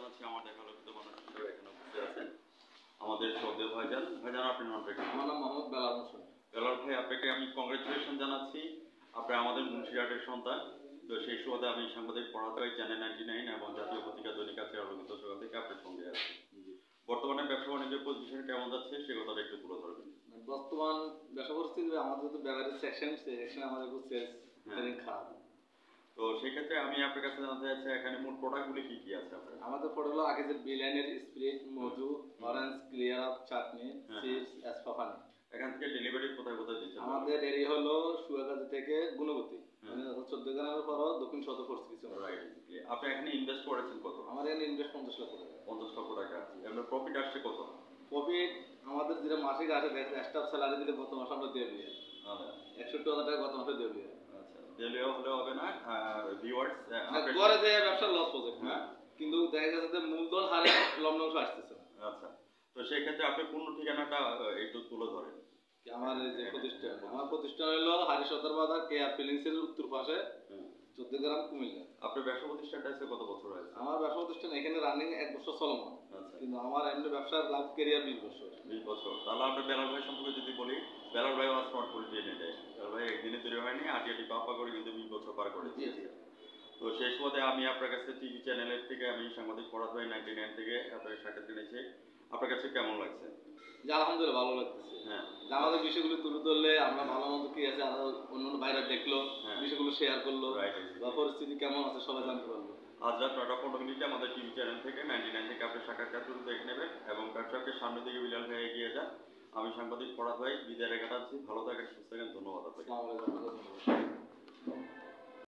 জানাচ্ছি আমার দেখা লোকিত মানুষ হিসেবে এখানে উপস্থিত আছেন আমাদের শ্রদ্ধেয় ভাইজান। ভাইজান আপনার নামটা কি? আমার নাম মোহাম্মদ বেলাল হোসেন। বেলাল ভাই, আপনাকে আমি কংগ্রেচুলেশন জানাচ্ছি। আপনি আমাদের মুন্সিরহাটের সন্তান। তো সেই সুবাদে আমি সাংবাদিক পড়াতে হয় চ্যানেল 99 এবং জাতীয় পত্রিকা দৈনিক আছে আলোকিত সকাল থেকে আপনার সঙ্গে আছি। বর্তমানে ব্যবসা বাণিজ্য পজিশন কেমন যাচ্ছে সে কথাটা একটু তুলে ধরবেন। বর্তমান ব্যবসা পরিস্থিতি আমাদের তো বেভারেজ সেকশন আমাদের খুব সেলস খারাপ। তো সেই ক্ষেত্রে আমি আপনার কাছে জানতে চাচ্ছি এখানে মোট প্রোডাক্টগুলি কি কি আছে আপনার? আমাদের প্রোডাক্টগুলো আগে যে বিলাইনের স্প্রিট, মধু, অরেঞ্জ, ক্লিয়ার আপ, চাটনি, চিপস, এসপাফানি। এখান থেকে ডেলিভারি কোথায় কোথায় দিচ্ছেন? আমাদের এরিয়া হলো সুয়াগাজী থেকে গুণবতী, মানে 14 গ্রামের পর দক্ষিণ শত পড়ছে কিছু। রাইট। আপনি এখানে ইনভেস্ট করেছেন কত? আমার এখানে ইনভেস্ট 50 লাখ টাকা। 50 লক্ষ টাকা। এর প্রফিট আসছে কত? প্রফিট আমাদের যেটা মাসিক আসে দেখেন স্টাফ স্যালারি দিলে গত মাসে আমরা দিয়ে দিই। আচ্ছা। 61,000 টাকা গত মাসে দিয়ে দিই। আচ্ছা। দিলে হলে হবে না ভিউয়ার্স পরে যে ব্যবসা লস প্রজেক্ট না, কিন্তু দেখা যাচ্ছে যে মূলধন হারে লগ্নাংশ আসতেছে। আচ্ছা। তো সেই ক্ষেত্রে আপনি পূর্ণ ঠিকানাটা একটু তুলে ধরেন। আমার যে প্রতিষ্ঠান, আমার প্রতিষ্ঠান হলো হারিসদর বাজার কেআর ফিলিংসের উত্তর পাশে 14 গ্রাম কুমিল্লা। আপনার ব্যবসা প্রতিষ্ঠানটা আছে কত বছর হয়েছে? আমার ব্যবসা প্রতিষ্ঠান এখানে রানিং 1 বছর চলমান। আচ্ছা। কিন্তু আমার এমনি ব্যবসার লাভ ক্যারিয়ার 20 বছর। 20 বছর। তাহলে আমরা বেলাল ভাই সম্পর্কে যদি বলি, বেলাল ভাই আমার স্মার্ট পলিটি এনে দেয়। বেলাল ভাই একদিনে তৈরি হয়নি, আটি পাপা করে কিন্তু 20 বছর পার করে দিয়েছে। তো সেই সময় আমি আপনার কাছে টিভি চ্যানেলের থেকে আমি সাংবাদিক পড়াতে হয় 99 থেকে আপনার সাক্ষাৎ নিয়েছি। আপনার কাছে কেমন লাগছে? যে আলহামদুলিল্লাহ ভালো লাগতেছে। হ্যাঁ। যে আমাদের বিষয়গুলো তুলে ধরলে আমরা ভালো মতো কি আছে আর অন্য ভাইরা দেখলো, বিষয়গুলো শেয়ার করলো, বা পরিস্থিতি কেমন আছে সবাই জানতে পারলো। আজ রাত 9:15 আমাদের টিভি চ্যানেল থেকে 99 থেকে আপনি সাক্ষাৎকার শুরু দেখে নেবেন এবং ব্যবসাকে সামনের দিকে বিলাল ভাই এগিয়ে যান। আমি সাংবাদিক পড়াত ভাই বিদায় রেখে যাচ্ছি। ভালো থাকেন, সুস্থ থাকেন। ধন্যবাদ আপনাকে।